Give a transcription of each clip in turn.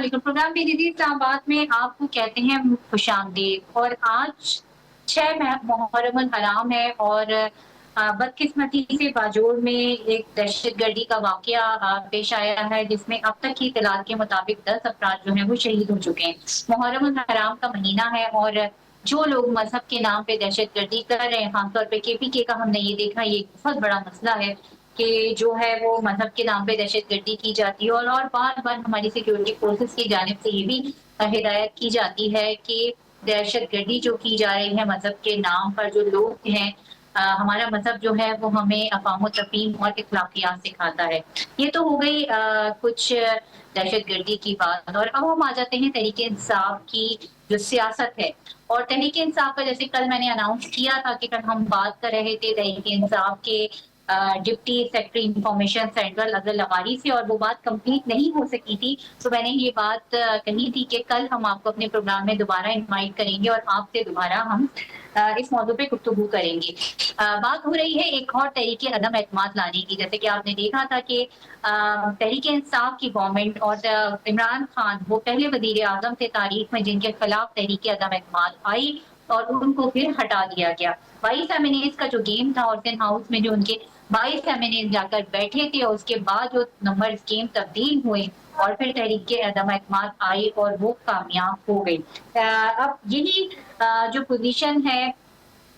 वालेकुम। प्रोग्राम दीदी इस्लामाबाद में आपको कहते हैं खुशामदीद। और आज 6 मुहर्रम हराम है और बदकिस्मती से बाजोड़ में एक दहशतगर्दी का वाकया पेश आया है, जिसमें अब तक की इत्तलात के मुताबिक 10 अफराद जो हैं वो शहीद हो चुके हैं। मुहर्रम हराम का महीना है और जो लोग मजहब के नाम पे दहशतगर्दी कर रहे हैं, खासतौर पे केपीके का हमने ये देखा, ये एक बहुत बड़ा मसला है कि जो है वो मज़हब के नाम पे दहशतगर्दी की जाती है। और बार-बार हमारी सिक्योरिटी फोर्सेस की जानिब से ये भी हिदायत की जाती है कि दहशतगर्दी जो की जा रही है मज़हब के नाम पर, जो लोग हैं, हमारा मज़हब जो है वो हमें अफ़ाम तफ़हीम और अखलाकियात सिखाता है। ये तो हो गई कुछ दहशतगर्दी की बात। और अब हम आ जाते हैं तहरीक इंसाफ की जो सियासत है। और तहरीक इंसाफ का, जैसे कल मैंने अनाउंस किया था कि कल हम बात कर रहे थे तहरीक इंसाफ के deputy secretary information central Azhar लगारी से, और वो बात कंप्लीट नहीं हो सकी थी। तो मैंने ये बात कही थी कि कल हम आपको अपने प्रोग्राम में दोबारा इनवाइट करेंगे और आपसे दोबारा हम इस मौजू पे गुफ्तगू करेंगे। बात हो रही है एक और तहरीके अदम एतमाद लाने की। जैसे कि आपने देखा था कि तहरीक इंसाफ की गवर्नमेंट और इमरान खान वो पहले वजीर आजम थे तारीख में जिनके खिलाफ तहरीक अदम एतमाद आई और उनको फिर हटा दिया गया। 22 एमएनएस का जो गेम था और हाउस में जो उनके 22 एमएनएस जाकर बैठे थे और उसके बाद जो नंबर गेम तब्दील हुए और फिर तहरीक अदम एतमाद आई और वो कामयाब हो गई। अब यही जो पोजीशन है,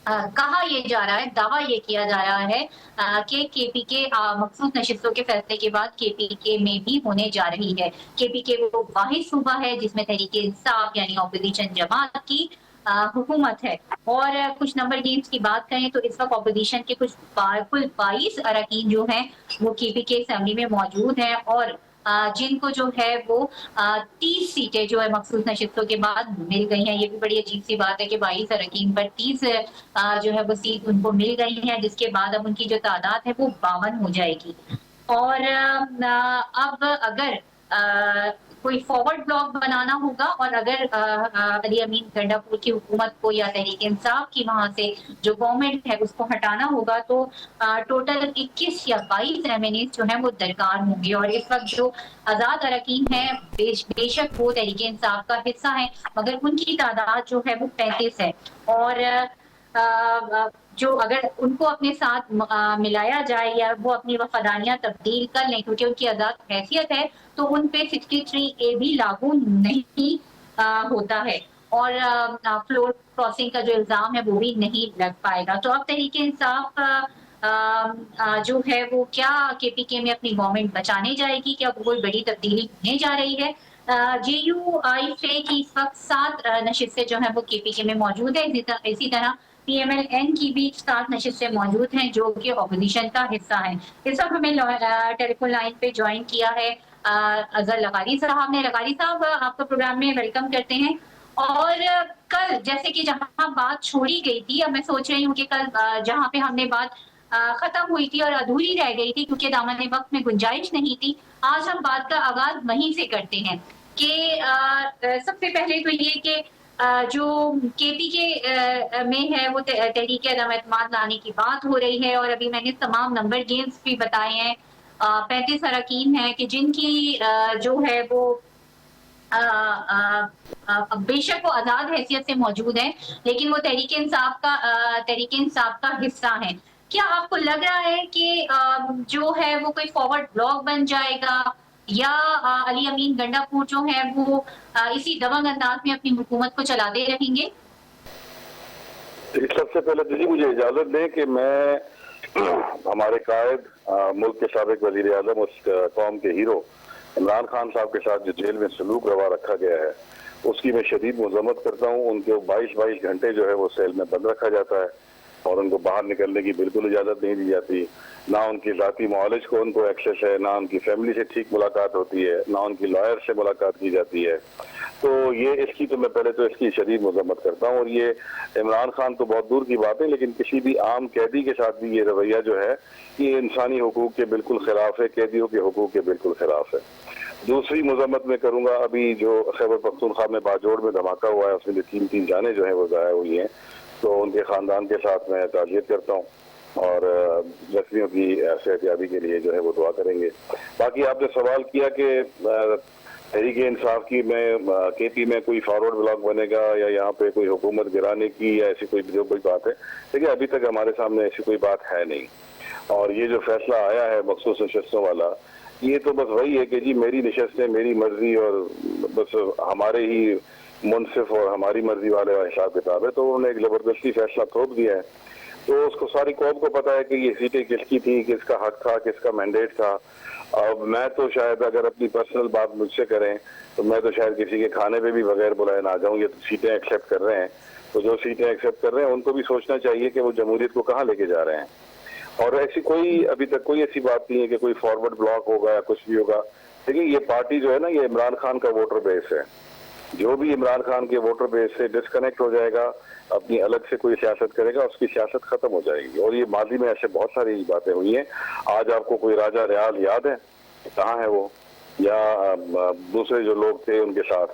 कहा ये जा रहा है, दावा ये किया जा रहा है कि केपीके मखसूस नशिस्तों के फैसले के बाद केपीके में भी होने जा रही है। केपीके वो वाहिद सूबा है जिसमें तहरीक इंसाफ यानी ऑपोजिशन जमात की हुकूमत है। और कुछ नंबर गेम्स की बात करें तो इस वक्त ऑपोजिशन के कुल 22 अरकान जो हैं वो केपीके असेंबली में मौजूद हैं और जिनको जो है वो 30 सीटें जो है मखसूस नशिस्तों के बाद मिल गई हैं। ये भी बड़ी अजीब सी बात है कि 22 अरकान पर 30 जो है वो सीट उनको मिल गई है, जिसके बाद अब उनकी जो तादाद है वो 52 हो जाएगी। और अब अगर कोई फॉरवर्ड ब्लॉक बनाना होगा और अगर अली अमीन गंडापुर की हुकूमत को या तहरीक इंसाफ की वहां से जो गवर्नमेंट है उसको हटाना होगा तो टोटल 21 या 22 एमएनएस जो है वो दरकार होंगे। और इस वक्त जो आजाद अरकान है बेशक वो तहरीक इंसाफ का हिस्सा है, मगर उनकी तादाद जो है वो 35 है। और जो अगर उनको अपने साथ मिलाया जाए या वो अपनी वफादारियां तब्दील कर लें, क्योंकि उनकी आजाद हैसियत है, तो उन पे 63A भी लागू नहीं होता है और फ्लोर क्रॉसिंग का जो इल्जाम है वो भी नहीं लग पाएगा। तो अब तहरीक इंसाफ जो है वो क्या केपीके में अपनी गवर्नमेंट बचाने जाएगी, क्या कोई बड़ी तब्दीली होने जा रही है? JUI से की इस वक्त 7 नशिस्तें जो है वो केपीके में मौजूद है। इसी तरह PMLN की भी 7 नशिस्तें मौजूद हैं जो कि ऑपोजिशन का हिस्सा है। इस वक्त हमें टेलीफोन लाइन पे ज्वाइन किया है अजहर लगारी साहब ने। लगारी साहब, आपका प्रोग्राम में वेलकम करते हैं। और कल जैसे कि जहां बात छोड़ी गई थी, अब मैं सोच रही हूँ कि कल जहां पे हमने बात खत्म हुई थी और अधूरी रह गई थी क्योंकि दामन वक्त में गुंजाइश नहीं थी, आज हम बात का आगाज वहीं से करते हैं कि सबसे पहले तो ये कि जो केपीके में है वो तहरीक अदम एतमाद लाने की बात हो रही है और अभी मैंने तमाम नंबर गेम्स भी बताए हैं। 35 अरकान हैं कि जिनकी जो है वो बेशक वो आजाद हैसियत से मौजूद है, लेकिन वो तहरीक इंसाफ का हिस्सा है। क्या आपको लग रहा है कि जो है वो कोई फॉरवर्ड ब्लॉक बन जाएगा या अली अमीन गंडापुर जो है वो इसी दबंग अंदाज में अपनी हुकूमत को चलाते रहेंगे? सबसे पहले दीजिए मुझे इजाजत दें कि मैं हमारे कायद मुल्क के साबिक वजीर आजम, उस कौम के हीरो इमरान खान साहब के साथ जो जेल में सलूक रवा रखा गया है उसकी मैं शदीद मजम्मत करता हूँ। उनको 22 घंटे जो है वो सेल में बंद रखा जाता है और उनको बाहर निकलने की बिल्कुल इजाज़त नहीं दी जाती। ना उनकी ज़ाती मॉलेज को उनको एक्सेस है, ना उनकी फैमिली से ठीक मुलाकात होती है, ना उनकी लॉयर से मुलाकात की जाती है। तो ये इसकी तो मैं पहले तो इसकी शदीद मजम्मत करता हूँ। और ये इमरान खान तो बहुत दूर की बात है, लेकिन किसी भी आम कैदी के साथ भी ये रवैया जो है ये इंसानी हुकूक के बिल्कुल खिलाफ है, कैदियों के हुकूक के बिल्कुल खिलाफ है। दूसरी मजम्मत में करूँगा, अभी जो खैबर पख्तूनख्वा में बाजोड़ में धमाका हुआ है उसमें जो 3 जाने जो है वो ज़ाया हुई हैं, तो उनके ख़ानदान के साथ मैं ताज़ियत करता हूँ और जख्मियों की सेहतयाबी के लिए जो है वो दुआ करेंगे। बाकी आपने सवाल किया कि तहरीक इंसाफ की में केपी में कोई फॉरवर्ड ब्लॉक बनेगा या यहाँ पे कोई हुकूमत गिराने की या ऐसी कोई जो कोई बात है, देखिए अभी तक हमारे सामने ऐसी कोई बात है नहीं। और ये जो फैसला आया है मखसूस नशस्तों वाला, ये तो बस वही है कि जी मेरी नशस्तें, मेरी मर्जी और बस हमारे ही मुनसिफ और हमारी मर्जी वाले हिसाब किताब है, तो उन्होंने एक जबरदस्ती फैसला थोप दिया है। तो उसको सारी कौम को पता है कि ये सीटें किसकी थी, किसका हक था, किसका मैंडेट था। अब मैं तो शायद अगर अपनी पर्सनल बात मुझसे करें तो मैं तो शायद किसी के खाने पे भी बगैर बुलाए ना जाऊं। ये तो सीटें एक्सेप्ट कर रहे हैं, तो जो सीटें एक्सेप्ट कर रहे हैं उनको भी सोचना चाहिए कि वो जमहूरियत को कहाँ लेके जा रहे हैं। और ऐसी कोई अभी तक कोई ऐसी बात नहीं है कि कोई फॉरवर्ड ब्लॉक होगा या कुछ भी होगा। देखिए ये पार्टी जो है ना, ये इमरान खान का वोटर बेस है। जो भी इमरान खान के वोटर बेस से डिस्कनेक्ट हो जाएगा, अपनी अलग से कोई सियासत करेगा, उसकी सियासत खत्म हो जाएगी। और ये माजी में ऐसे बहुत सारी बातें हुई हैं। आज आपको कोई राजा रियाल याद है, कहाँ है वो? या दूसरे जो लोग थे उनके साथ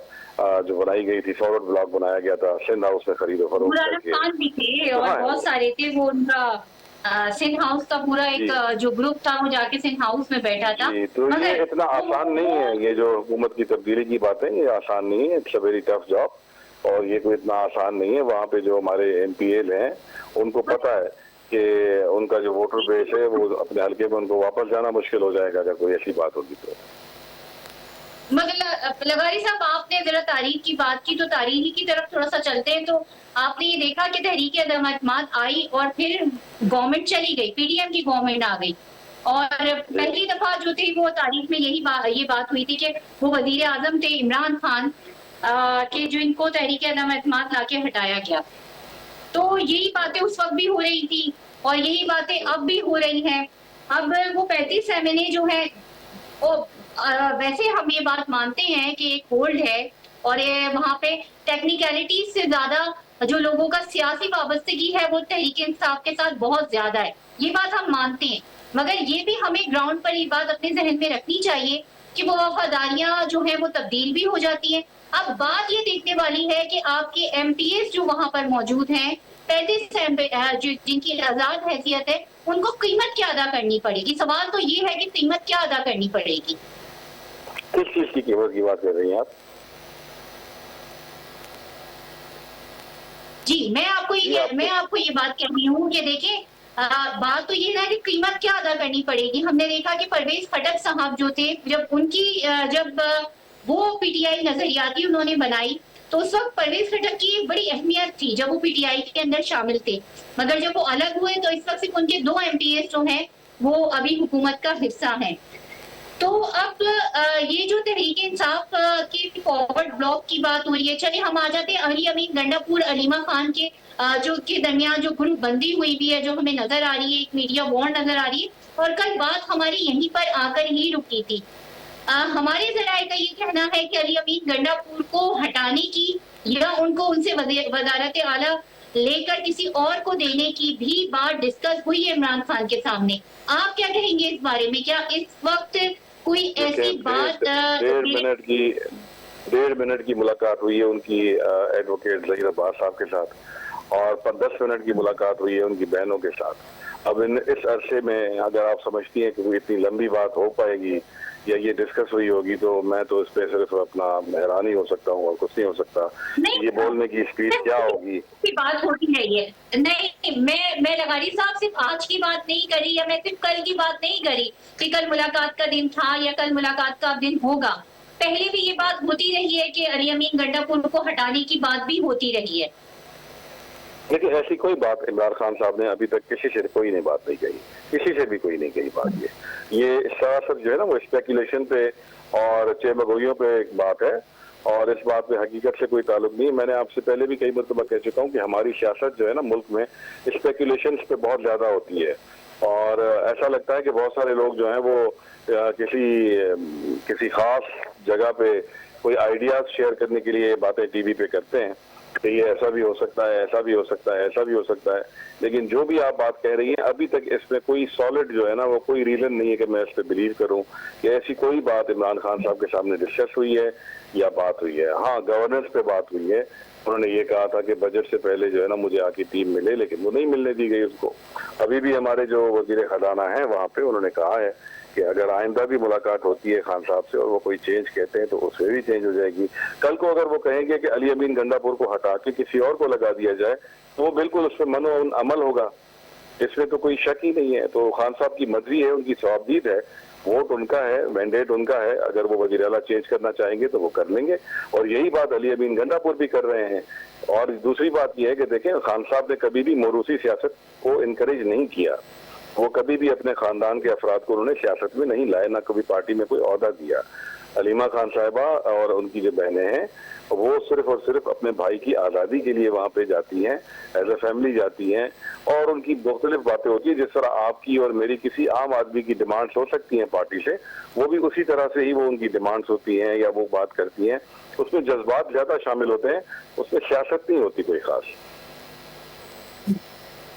जो बनाई गई थी, फॉरवर्ड ब्लॉक बनाया गया था सिंध हाउस में खरीदो फरोख्त करके, भी थे और बहुत सारे थे। वो उनका सिंध हाउस का पूरा एक जो ग्रुप था वो जाके सिंध हाउस में बैठा था। तो ये इतना आसान नहीं है, ये जो हुकूमत की तब्दीली की बातें, ये आसान नहीं है। It's a very tough job और ये कोई इतना आसान नहीं है। वहाँ पे जो हमारे MPL हैं उनको पता है कि उनका जो वोटर बेस है वो अपने हल्के में उनको वापस जाना मुश्किल हो जाएगा अगर कोई ऐसी बात होगी तो। मगर लगारी साहब, आपने जरा तारीख की बात की, तो तारीख की तरफ थोड़ा सा चलते हैं। तो आपने ये देखा कि तहरीक अदम एतमाद आई और फिर गवर्नमेंट चली गई, PDM की गवर्नमेंट आ गई। और पहली दफा जो थी वो तारीख में ये बात हुई थी कि वो वजीर आजम थे इमरान खान के जो इनको तहरीक अदम एतमाद लाके हटाया गया। तो यही बातें उस वक्त भी हो रही थी और यही बातें अब भी हो रही हैं। अब वो 35 एमएनए जो है वो वैसे हम ये बात मानते हैं कि एक होल्ड है और ये वहाँ पे टेक्निकलिटीज से ज्यादा जो लोगों का सियासी वाबस्तगी है वो तहरीक इंसाफ के साथ बहुत ज्यादा है, ये बात हम मानते हैं। मगर ये भी हमें ग्राउंड पर ये बात अपने जहन में रखनी चाहिए कि वो वफादारियां जो है वो तब्दील भी हो जाती है। अब बात ये देखने वाली है कि आपके MPs जो वहां पर मौजूद हैं, 35 जिनकी आजाद हैसियत है, उनको कीमत क्या अदा करनी पड़ेगी। सवाल तो ये है कि कीमत क्या अदा करनी पड़ेगी। किस चीज की कीमत की बात कर रही हैं आप? जी मैं आपको ये बात कह रही हूँ कि देखिए बात तो ये है कि कीमत क्या अदा करनी पड़ेगी। हमने देखा कि परवेज खटक साहब जो थे, जब उनकी जब वो PTI नजरियाती उन्होंने बनाई तो उस वक्त परवेज खटक की एक बड़ी अहमियत थी जब वो PTI के अंदर शामिल थे। मगर जब वो अलग हुए तो इस वक्त सिर्फ उनके 2 MPs जो हैं वो अभी हुकूमत का हिस्सा हैं। तो अब ये जो तहरीक इंसाफ के फॉरवर्ड ब्लॉक की बात हो रही है, चलिए हम आ जाते हैं अली अमीन गंडापुर अलीमा खान के जो के दरमियान जो ग्रुप बंदी हुई भी है, जो हमें नजर आ रही है, एक मीडिया वॉर नजर आ रही है। और कल बात हमारी यहीं पर आकर ही रुकी थी। हमारे जराये का ये कहना है कि अली अमीन गंडापुर को हटाने की या उनको उनसे वजारत आला लेकर किसी और को देने की भी बात डिस्कस हुई है इमरान खान के सामने। आप क्या कहेंगे इस बारे में? क्या इस वक्त कोई ऐसी बात? 1.5 मिनट की मुलाकात हुई है उनकी एडवोकेट ज़हीर अब्बास साहब के साथ और 10 मिनट की मुलाकात हुई है उनकी बहनों के साथ। अब इस अरसे में अगर आप समझती हैं कि कोई इतनी लंबी बात हो पाएगी या ये डिस्कस हुई होगी तो मैं तो इस पे सिर्फ अपना हैरान ही हो सकता हूँ और कुछ नहीं हो सकता। ये बोलने की स्पीड क्या होगी? बात होती है ये नहीं, मैं लगारी साहब सिर्फ आज की बात नहीं करी या मैं सिर्फ कल की बात नहीं करी कि कल मुलाकात का दिन था या कल मुलाकात का दिन होगा। पहले भी ये बात होती रही है कि अली अमीन गंडापुर को हटाने की बात भी होती रही है। लेकिन ऐसी कोई बात इमरान खान साहब ने अभी तक किसी से कोई नहीं बात नहीं कही, किसी से भी कोई नहीं कही बात। ये सरासर जो है ना वो स्पेकुलेशन पे और चेमगोइयों पे एक बात है और इस बात में हकीकत से कोई ताल्लुक नहीं। मैंने आपसे पहले भी कई मरतबा कह चुका हूँ कि हमारी सियासत जो है ना मुल्क में स्पेकुलेशन पे बहुत ज्यादा होती है और ऐसा लगता है कि बहुत सारे लोग जो हैं वो किसी खास जगह पे कोई आइडियाज शेयर करने के लिए बातें टीवी पे करते हैं कि ये ऐसा भी हो सकता है, ऐसा भी हो सकता है, ऐसा भी हो सकता है। लेकिन जो भी आप बात कह रही हैं अभी तक इसमें कोई सॉलिड जो है ना वो कोई रीजन नहीं है कि मैं इस पर बिलीव करूं कि ऐसी कोई बात इमरान खान साहब के सामने डिस्कस हुई है या बात हुई है। हाँ, गवर्नेंस पे बात हुई है। उन्होंने ये कहा था कि बजट से पहले जो है ना मुझे आके टीम मिले, लेकिन वो नहीं मिलने दी गई उसको। अभी भी हमारे जो वजीर खजाना है वहाँ पे उन्होंने कहा है के। अगर आइंदा भी मुलाकात होती है खान साहब से और वो कोई चेंज कहते हैं तो उसमें भी चेंज हो जाएगी। कल को अगर वो कहेंगे कि अली अमीन गंडापुर को हटा के किसी और को लगा दिया जाए तो वो बिल्कुल उस पर मनो अमल होगा, इसमें तो कोई शक ही नहीं है। तो खान साहब की मर्जी है, उनकी सवाबदीद है, वोट उनका है, मैंडेट उनका है। अगर वो वज़ीर आला चेंज करना चाहेंगे तो वो कर लेंगे और यही बात अली अमीन गंडापुर भी कर रहे हैं। और दूसरी बात यह है कि देखें, खान साहब ने कभी भी मोरूसी सियासत को इनकरेज नहीं किया। वो कभी भी अपने खानदान के अफराद को उन्होंने सियासत में नहीं लाए, ना कभी पार्टी में कोई ओहदा दिया। अलीमा खान साहिबा और उनकी जो बहनें हैं वो सिर्फ और सिर्फ अपने भाई की आज़ादी के लिए वहाँ पे जाती हैं, एज ए फैमिली जाती हैं और उनकी मुख्तलिफ बातें होती हैं। जिस तरह आपकी और मेरी किसी आम आदमी की डिमांड्स हो सकती हैं पार्टी से, वो भी उसी तरह से ही वो उनकी डिमांड्स होती हैं या वो बात करती हैं। उसमें जज्बात ज्यादा शामिल होते हैं, उसमें सियासत नहीं होती कोई खास।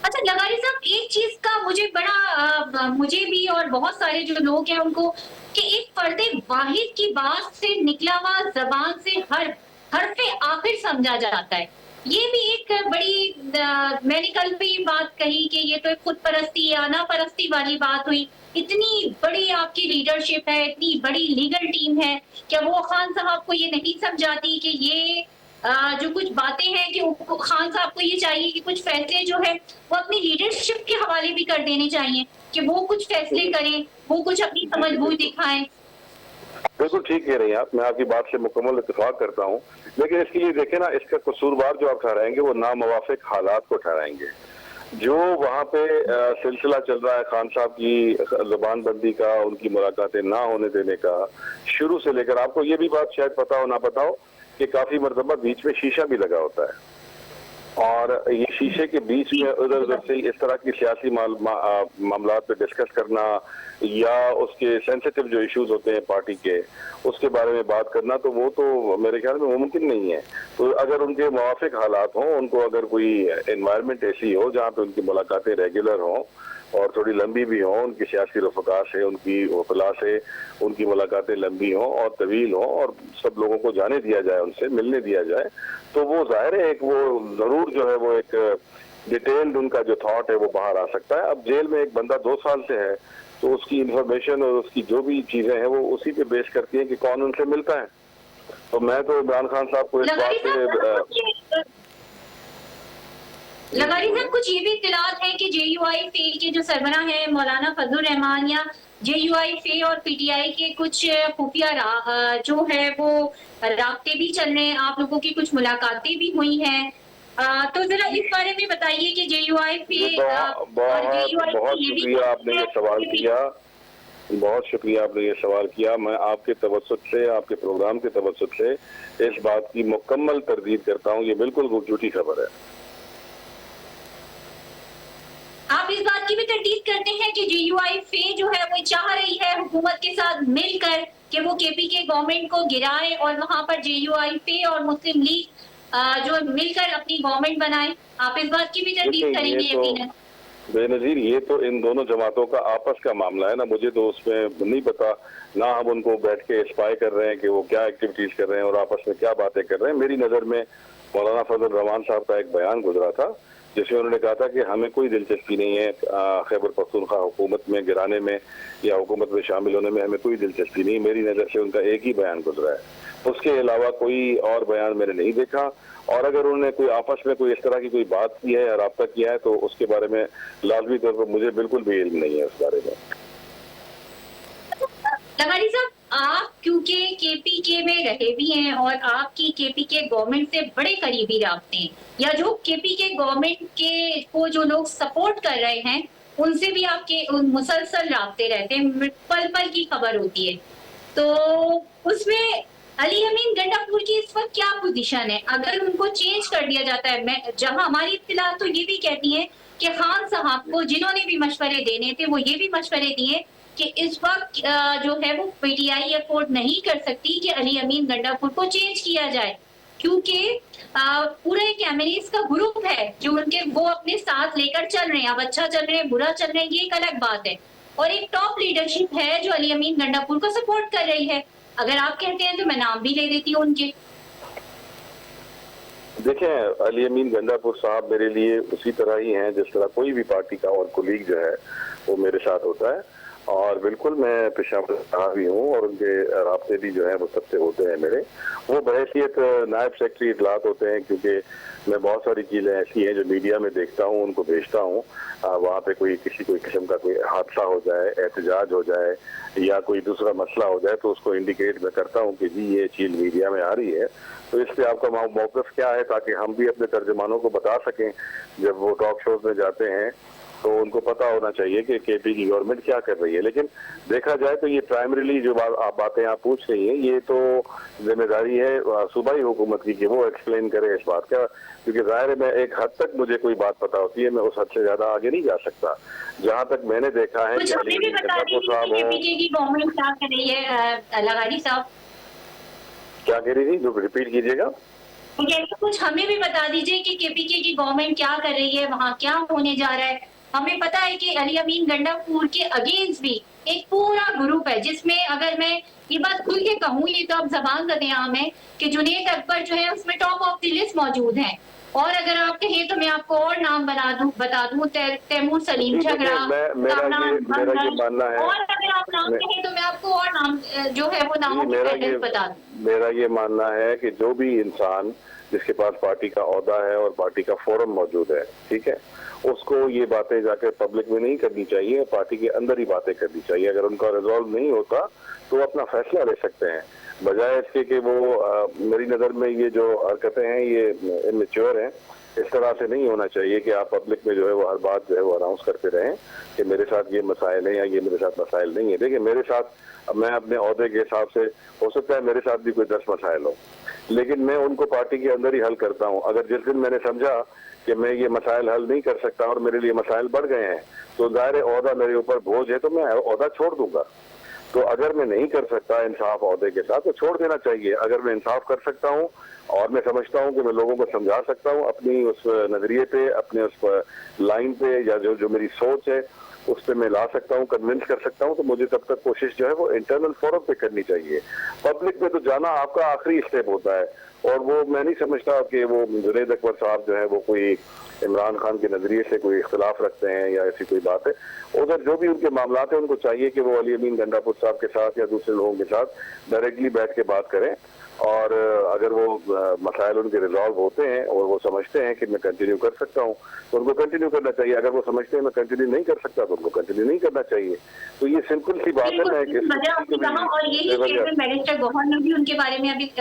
अच्छा लगारी साहब, एक चीज का मुझे बड़ा मुझे भी और बहुत सारे जो लोग हैं उनको, कि एक फर्दे वाहिद की बात से निकला हुआ जबान से हर हरफे आखिर समझा जाता है। ये भी एक बड़ी मैंने कल भी बात कही कि ये तो एक खुद परस्ती या ना परस्ती वाली बात हुई। इतनी बड़ी आपकी लीडरशिप है, इतनी बड़ी लीगल टीम है, क्या वो खान साहब को ये नहीं समझाती कि ये जो कुछ बातें हैं कि खान साहब को ये चाहिए कि कुछ फैसले जो है वो अपनी लीडरशिप के हवाले भी कर देने चाहिए, कि वो कुछ फैसले करें, वो कुछ अपनी समझबूझ दिखाएं। बिल्कुल ठीक कह रही हैं आप, मैं आपकी बात से मुकम्मल इत्तेफाक करता हूँ। लेकिन इसके लिए देखें ना, इसका कसूरवार जो आप ठहराएंगे वो नामुवाफिक हालात को ठहराएंगे। जो वहाँ पे सिलसिला चल रहा है खान साहब की जुबानबंदी का, उनकी मुलाकातें ना होने देने का, शुरू से लेकर, आपको ये भी बात शायद पता हो ना पता हो कि काफी मरतबा बीच में शीशा भी लगा होता है और ये शीशे के बीच में उधर उधर से इस तरह की सियासी मामलात पे डिस्कस करना या उसके सेंसिटिव जो इश्यूज होते हैं पार्टी के, उसके बारे में बात करना, तो वो तो मेरे ख्याल में मुमकिन नहीं है। तो अगर उनके मुवाफिक हालात हों, उनको अगर कोई एनवायरनमेंट ऐसी हो जहाँ पे उनकी मुलाकातें रेगुलर हों और थोड़ी लंबी भी हों, उनकी सियासी रफ़क़ा से, उनकी वकला से उनकी मुलाकातें लंबी हों और तवील हों और सब लोगों को जाने दिया जाए, उनसे मिलने दिया जाए, तो वो जाहिर है एक वो ज़रूर जो है वो एक डिटेल्ड उनका जो थॉट है वो बाहर आ सकता है। अब जेल में एक बंदा 2 साल से है तो उसकी इंफॉर्मेशन और उसकी जो भी चीज़ें हैं वो उसी पे बेस करती हैं कि कौन उनसे मिलता है। तो मैं तो इमरान खान साहब को इस बात से लगारी साहब, कुछ ये भी इत्तलात है कि JUI-FA के जो सरबराह हैं मौलाना फजलुर रहमान या JUI-FA और PTI के कुछ खुफिया जो है वो राब्ते भी चल रहे हैं, आप लोगों की कुछ मुलाकातें भी हुई हैं, तो जरा इस बारे में बताइए कि JUI-FA और JUI बहुत शुक्रिया आपने ये सवाल किया, बहुत शुक्रिया आपने ये सवाल किया। मैं आपके तवज्जुह से, आपके प्रोग्राम के तवज्जुह से इस बात की मुकम्मल तरदीद करता हूँ, ये बिल्कुल झूठी खबर है। आप इस बात की भी तरदीद करते हैं कि JUI-FA जो है वो चाह रही है हुकूमत के साथ मिलकर कि वो KPK गवर्नमेंट को गिराए और वहां पर JUI-FA और मुस्लिम लीग जो मिलकर अपनी गवर्नमेंट बनाए, आप इस बात की भी तरदीद करेंगे यकीनन? बेनजीर, ये तो इन दोनों जमातों का आपस का मामला है ना, मुझे तो उसमें नहीं पता ना। हम उनको बैठ के स्पाई कर रहे हैं कि वो क्या एक्टिविटीज कर रहे हैं और आपस में क्या बातें कर रहे हैं। मेरी नज़र में मौलाना फजल रहमान साहब का एक बयान गुजरा था जिसमें उन्होंने कहा था कि हमें कोई दिलचस्पी नहीं है खैबर पख्तूनख्वा हुकूमत में गिराने में या हुकूमत में शामिल होने में, हमें कोई दिलचस्पी नहीं। मेरी नज़र से उनका एक ही बयान गुजरा है, उसके अलावा कोई और बयान मैंने नहीं देखा। और अगर उन्होंने कोई आपस में कोई इस तरह की कोई बात की है या राब्ता किया है तो उसके बारे में लाजमी तौर पर मुझे बिल्कुल भी इल्म नहीं है उस बारे में। लगारी साहब, आप क्योंकि KPK में रहे भी हैं और आपकी KPK गवर्नमेंट से बड़े करीबी राब्ते हैं, या जो KPK गवर्नमेंट के को जो लोग सपोर्ट कर रहे हैं उनसे भी आपके मुसलसल राब्ते रहते हैं, पल पल की खबर होती है, तो उसमें अली अमीन गंडापुर की इस वक्त क्या पोजीशन है? अगर उनको चेंज कर दिया जाता है, मैं जहां हमारी इत्तला तो ये भी कहती है कि खान साहब को जिन्होंने भी मशवरे देने थे वो ये भी मशवरे दिए कि इस वक्त जो है वो PTI अफोर्ड नहीं कर सकती कि अली अमीन गंडापुर को चेंज किया जाए, क्योंकि पूरा एक एमएनएस का ग्रुप है जो उनके वो अपने साथ लेकर चल रहे हैं। अब अच्छा चल रहे हैं, बुरा चल रहे हैं, ये एक अलग बात है, और एक टॉप लीडरशिप है जो अली अमीन गंडापुर को सपोर्ट कर रही है। अगर आप कहते हैं तो मैं नाम भी ले देती हूँ उनके। देखें, अली अमीन गंडापुर साहब मेरे लिए उसी तरह ही हैं जिस तरह कोई भी पार्टी का और कोलीग जो है वो मेरे साथ होता है। और बिल्कुल मैं पेशावर रहा भी हूँ और उनके राब्ते भी जो है वो सबसे होते हैं मेरे। वो बहैसियत नायब सेक्रेटरी इतलात होते हैं, क्योंकि मैं बहुत सारी चीज़ें ऐसी हैं जो मीडिया में देखता हूँ, उनको भेजता हूँ। वहाँ पे कोई किस्म का कोई हादसा हो जाए, एहतजाज हो जाए या कोई दूसरा मसला हो जाए, तो उसको इंडिकेट मैं करता हूँ कि जी ये चीज़ मीडिया में आ रही है, तो इस पे आपका मौक़िफ़ क्या है, ताकि हम भी अपने तर्जमानों को बता सकें जब वो टॉक शोज में जाते हैं, तो उनको पता होना चाहिए कि केपी की गवर्नमेंट क्या कर रही है। लेकिन देखा जाए तो ये प्राइमरीली जो बातें आप पूछ रही हैं, ये तो जिम्मेदारी है सूबाई हुकूमत की कि वो एक्सप्लेन करे इस बात का, क्योंकि जाहिर है मैं एक हद तक मुझे कोई बात पता होती है, मैं उस हद से ज्यादा आगे नहीं जा सकता। जहाँ तक मैंने देखा है कुछ हमें भी बता दीजिए कि केपीके की गवर्नमेंट क्या कर रही है लगारी साहब। क्या कह रही थी, जो रिपीट कीजिएगा। कुछ हमें भी बता दीजिए कि केपीके की गवर्नमेंट क्या कर रही है, वहाँ क्या होने जा रहा है। हमें पता है कि अली अमीन गंडापुर के अगेंस्ट भी एक पूरा ग्रुप है, जिसमें अगर मैं ये बात खुल के कहूँ, ये तो अब जबान का ध्यान है कि जुनैद अकबर जो है उसमें टॉप ऑफ द लिस्ट मौजूद हैं। और अगर आप कहें तो मैं आपको और नाम बता दूं तैमूर सलीम झगड़ा, मेरा ये मानना है, और अगर आप नाम कहें तो मैं आपको और नाम जो है वो नामों की फहरिस्त बता दूं। मेरा ये मानना है कि जो भी इंसान जिसके पास पार्टी का ओहदा है और पार्टी का फोरम मौजूद है, ठीक है, उसको ये बातें जाकर पब्लिक में नहीं करनी चाहिए, पार्टी के अंदर ही बातें करनी चाहिए। अगर उनका रिजॉल्व नहीं होता तो अपना फैसला ले सकते हैं, बजाय इसके कि वो मेरी नज़र में ये जो हरकतें हैं ये इमेच्योर हैं। इस तरह से नहीं होना चाहिए कि आप पब्लिक में जो है वो हर बात जो है वो अनाउंस करते रहें कि मेरे साथ ये मसाइल हैं या ये मेरे साथ मसाइल नहीं है। देखिए मेरे साथ, मैं अपने ओहदे के हिसाब से, हो सकता है मेरे साथ भी कोई 10 मसाइल हो, लेकिन मैं उनको पार्टी के अंदर ही हल करता हूँ। अगर जिस दिन मैंने समझा कि मैं ये मसाइल हल नहीं कर सकता और मेरे लिए मसाइल बढ़ गए हैं, तो ज़ाहिर ओहदा मेरे ऊपर बोझ है, तो मैं ओहदा छोड़ दूंगा। तो अगर मैं नहीं कर सकता इंसाफ ओहदे के साथ तो छोड़ देना चाहिए। अगर मैं इंसाफ कर सकता हूँ और मैं समझता हूँ कि मैं लोगों को समझा सकता हूँ अपनी उस नजरिए पे, अपने उस लाइन पे, या जो मेरी सोच है उस पर मैं ला सकता हूँ, कन्विंस कर सकता हूँ, तो मुझे तब तक कोशिश जो है वो इंटरनल फोरम पे करनी चाहिए। पब्लिक में तो जाना आपका आखिरी स्टेप होता है, और वो मैं नहीं समझता कि वो जुनैद अकबर साहब जो है वो कोई इमरान खान के नजरिए से कोई इख्तलाफ रखते हैं या ऐसी कोई बात है। उधर जो भी उनके मामला है उनको चाहिए कि वो अली अमीन गंडापुर साहब के साथ या दूसरे लोगों के साथ डायरेक्टली बैठ के बात करें, और अगर वो मसाइल उनके रिजॉल्व होते हैं और वो समझते हैं कि मैं कंटिन्यू कर सकता हूँ तो उनको कंटिन्यू करना चाहिए। अगर वो समझते हैं मैं कंटिन्यू नहीं कर सकता तो उनको कंटिन्यू नहीं करना चाहिए। तो ये सिंपल सी बात है। मैं और यही स्टेटमेंट बैरिस्टर गौहर ने भी उनके बारे में अभी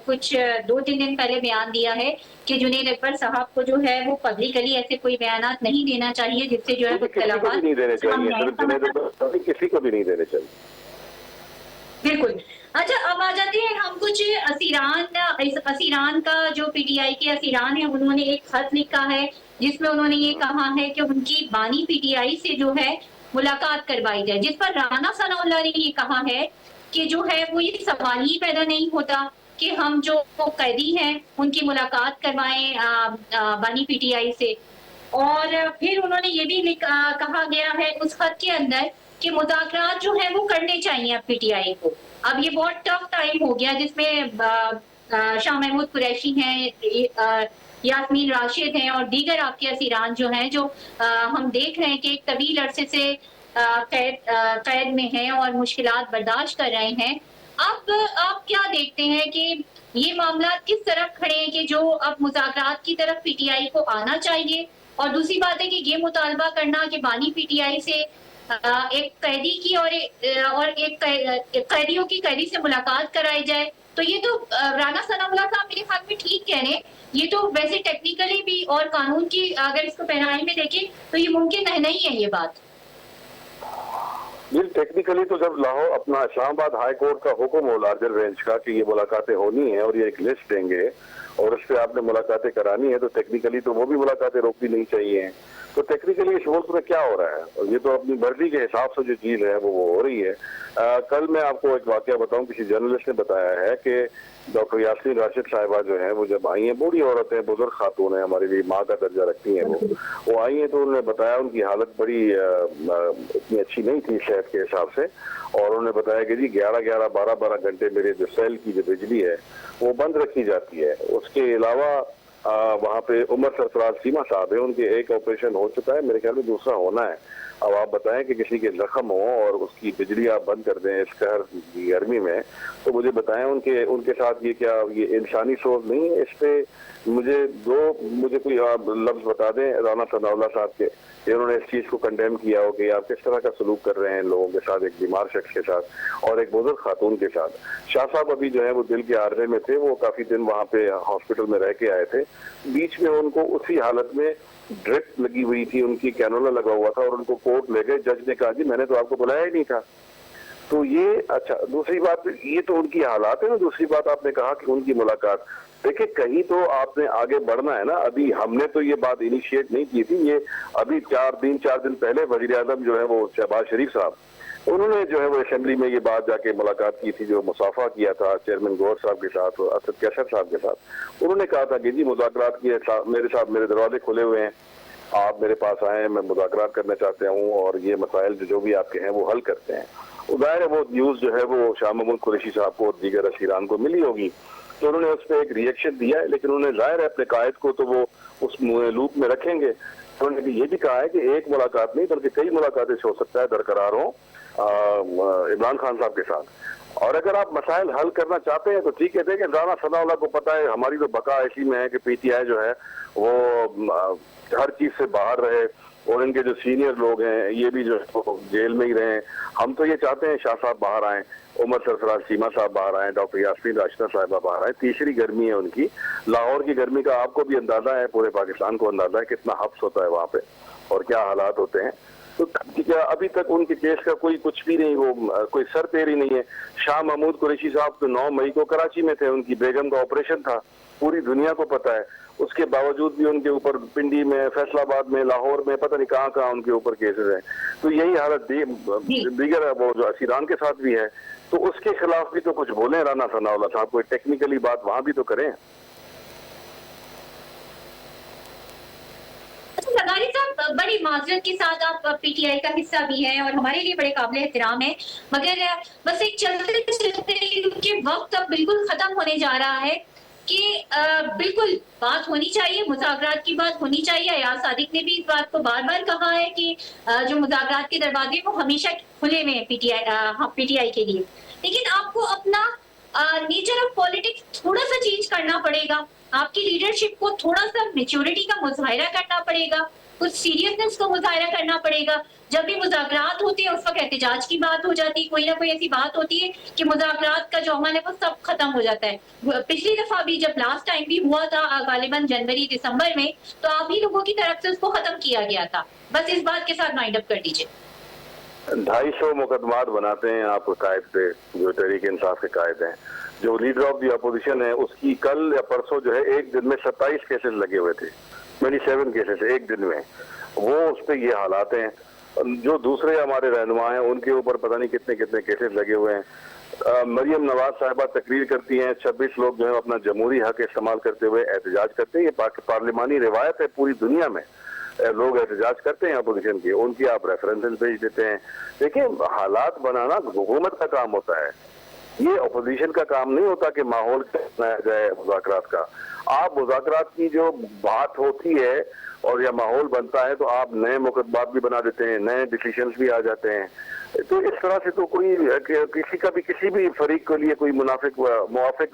कुछ 2-3 दिन पहले बयान दिया है कि जुनैद अकबर साहब को जो है वो पब्लिकली ऐसे कोई बयानात नहीं देना चाहिए जिससे जो है नहीं देने चाहिए, किसी को भी नहीं देने चाहिए। बिल्कुल। अच्छा, अब आ जाते हैं हम कुछ असीरान का जो पीटीआई के असीरान है, उन्होंने एक खत लिखा है जिसमें उन्होंने ये कहा है कि उनकी बानी पीटीआई से जो है मुलाकात करवाई जाए, जिस पर राना सनाउल्लाह ने ये कहा है कि जो है वो ये सवाल ही पैदा नहीं होता कि हम जो कैदी हैं उनकी मुलाकात करवाएं बानी पीटीआई से। और फिर उन्होंने ये भी कहा गया है उस खत के अंदर कि मुज़ाकरात जो है वो करने चाहिए अब पीटीआई को। अब ये बहुत टफ टाइम हो गया जिसमें शाह महमूद कुरैशी हैं, यास्मीन राशिद हैं और दीगर आपके असीरान जो हैं, जो हम देख रहे हैं कि एक तवील अरसे से कैद में हैं और मुश्किलात बर्दाश्त कर रहे हैं। अब आप क्या देखते हैं कि ये मामला किस तरफ खड़े हैं कि जो अब मुज़ाकरात की तरफ पीटीआई को आना चाहिए? और दूसरी बात है कि ये मुतालबा करना कि बानी पीटीआई से एक कैदी की और एक कैदियों की कैदी से मुलाकात कराई जाए, तो ये तो राना सनाउल्लाह साहब मेरे ख्याल में ठीक कह रहे हैं। ये तो वैसे टेक्निकली भी और कानून की अगर इसको पहनाई में देखें तो ये मुमकिन है नहीं है ये बात। टेक्निकली तो जब लाहौर अपना इस्लामाबाद हाई कोर्ट का हुक्म हो लार्जर बेंच का कि ये मुलाकातें होनी है और ये एक लिस्ट देंगे और उस पर आपने मुलाकातें करानी है, तो टेक्निकली तो वो भी मुलाकातें रोकनी नहीं चाहिए। तो टेक्निकली इस मुल्क में क्या हो रहा है, और ये तो अपनी मर्जी के हिसाब से जो चीज है वो हो रही है। कल मैं आपको एक वाकया बताऊं, किसी जर्नलिस्ट ने बताया है कि डॉक्टर यास्मीन राशिद साहिबा जो है वो जब आई हैं, बूढ़ी औरत है, बुजुर्ग खातून है, हमारे लिए माँ का दर्जा रखती हैं, वो आई हैं तो उन्होंने बताया उनकी हालत बड़ी इतनी अच्छी नहीं थी सेहत के हिसाब से, और उन्होंने बताया कि जी 11-11, 12-12 घंटे मेरे जो सेल की जो बिजली है वो बंद रखी जाती है। उसके अलावा वहाँ पे उमर सरफराज सीमा साहब है, उनके एक ऑपरेशन हो चुका है, मेरे ख्याल में दूसरा होना है। अब आप बताएं कि किसी के जख्म हो और उसकी बिजली आप बंद कर दें इस कहर गर्मी में, तो मुझे बताएं उनके उनके साथ ये क्या ये इंसानी सोच नहीं है? इस पे मुझे कोई आप लफ्ज बता दें राना सनाउल्ला साहब के, जिन्होंने इस चीज को कंडेम किया हो कि आप किस तरह का सलूक कर रहे हैं लोगों के साथ, एक बीमार शख्स के साथ और एक बुजुर्ग खातून के साथ। शाह साहब अभी जो है वो दिल के आर्जे में थे, वो काफी दिन वहाँ पे हॉस्पिटल में रह के आए थे, बीच में उनको उसी हालत में ड्रिप लगी हुई थी, उनकी कैनोला लगा हुआ था और उनको कोर्ट ले गए। जज ने कहा जी मैंने तो आपको बुलाया ही नहीं था। तो ये अच्छा, दूसरी बात ये तो उनकी हालात है ना। दूसरी बात आपने कहा कि उनकी मुलाकात, देखिए कहीं तो आपने आगे बढ़ना है ना। अभी हमने तो ये बात इनिशिएट नहीं की थी, ये अभी 4 दिन पहले वजीर आजम जो है वो शहबाज शरीफ साहब, उन्होंने जो है वो असेंबली में ये बात जाके मुलाकात की थी, जो मुसाफा किया था चेयरमैन गौर साहब के साथ, असद कैसर साहब के साथ। उन्होंने कहा था कि जी मुज़ाकरात की मेरे साथ, मेरे दरवाजे खुले हुए हैं, आप मेरे पास आए, मैं मुज़ाकरात करना चाहते हूँ और ये मसाइल जो भी आपके हैं वो हल करते हैं। जाहिर है वो न्यूज़ जो है वो शाह महमूद कुरैशी साहब को और दीगर असीरान को मिली होगी, तो उन्होंने उस पर एक रिएक्शन दिया है। लेकिन उन्होंने जाहिर है अपने कायद को तो वो उस लूप में रखेंगे। उन्होंने ये भी कहा है कि एक मुलाकात नहीं बल्कि कई मुलाकातें हो सकता है बरकरार हो इमरान खान साहब के साथ। और अगर आप मसाइल हल करना चाहते हैं तो ठीक है, देखें राना सनाउल्लाह को पता है हमारी तो बका ऐसी में है कि पीटीआई जो है वो हर चीज से बाहर रहे और इनके जो सीनियर लोग हैं ये भी जो जेल में ही रहे। हम तो ये चाहते हैं शाह साहब बाहर आए, उमर सरफराज सीमा साहब बाहर आए, डॉक्टर यास्मीन राशिदा साहिबा बाहर आए। तीसरी गर्मी है उनकी, लाहौर की गर्मी का आपको भी अंदाजा है, पूरे पाकिस्तान को अंदाजा है कितना हब्स होता है वहाँ पे और क्या हालात होते हैं। तो क्या अभी तक उनके केस का कोई कुछ भी नहीं, वो कोई सर पैर ही नहीं है। शाह महमूद कुरैशी साहब तो 9 मई को कराची में थे, उनकी बेगम का ऑपरेशन था, पूरी दुनिया को पता है। उसके बावजूद भी उनके ऊपर पिंडी में, फैसलाबाद में, लाहौर में, पता नहीं कहाँ कहाँ उनके ऊपर केसेस हैं। तो यही हालत दीगर वो जो असीरान के साथ भी है, तो उसके खिलाफ भी तो कुछ बोले राना सनाउल्लाह साहब, कोई टेक्निकली बात वहां भी तो करें। लगारी साहब, बड़ी माजरत के साथ आप पीटीआई का हिस्सा भी हैं और हमारे लिए बड़े काबिल एहतराम है, मगर बस एक चलते चलते वक्त अब बिल्कुल खत्म होने जा रहा है कि बिल्कुल बात होनी चाहिए, मुज़ाकरात की बात होनी चाहिए। अयाज सादिक ने भी इस बात को बार बार कहा है कि जो मुज़ाकरात के दरवाजे वो हमेशा खुले हुए हैं पीटीआई के लिए। लेकिन आपको अपना नेचर ऑफ पॉलिटिक्स थोड़ा सा चेंज करना पड़ेगा, आपकी लीडरशिप को थोड़ा सा मैच्योरिटी का मुजाहिरा करना पड़ेगा, कुछ सीरियसनेस को मुजाहिरा करना पड़ेगा। जब भी मुज़ाकरात होते हैं उस वक्त एहतजाज की बात हो जाती है, कोई ना कोई ऐसी बात होती है कि मुज़ाकरात का जो अमल है वो सब खत्म हो जाता है। पिछली दफा भी जब लास्ट टाइम भी हुआ था गालिबन जनवरी दिसंबर में, तो आप ही लोगों की तरफ से उसको खत्म किया गया था। बस इस बात के साथ माइंड अप कर दीजिए। 250 मुकदमात बनाते हैं आप कायद पे, जो तहरीक इंसाफ के कायद हैं। जो लीडर ऑफ दी अपोजिशन है उसकी कल या परसों जो है एक दिन में 27 केसेस लगे हुए थे, 27 केसेस एक दिन में, वो उस पर ये हालात हैं। जो दूसरे हमारे रहनुमा हैं उनके ऊपर पता नहीं कितने कितने केसेस लगे हुए हैं। मरियम नवाज साहिबा तकरीर करती हैं, 26 लोग जो है अपना जमहूरी हक इस्तेमाल करते हुए एहतजाज करते हैं। ये पार्लिमानी रिवायत है, पूरी दुनिया में लोग एहतजाज करते हैं अपोजिशन की, उनकी आप रेफरेंसेस भेज देते हैं। देखिए हालात बनाना हुकूमत का काम होता है, ये अपोजिशन का काम नहीं होता कि माहौल बनाया जाए मुज़ाकरात का। आप मुज़ाकरात की जो बात होती है और या माहौल बनता है तो आप नए मुकदमात भी बना देते हैं, नए डिसीजंस भी आ जाते हैं। तो इस तरह से तो कोई किसी भी फरीक के लिए कोई मुवाफिक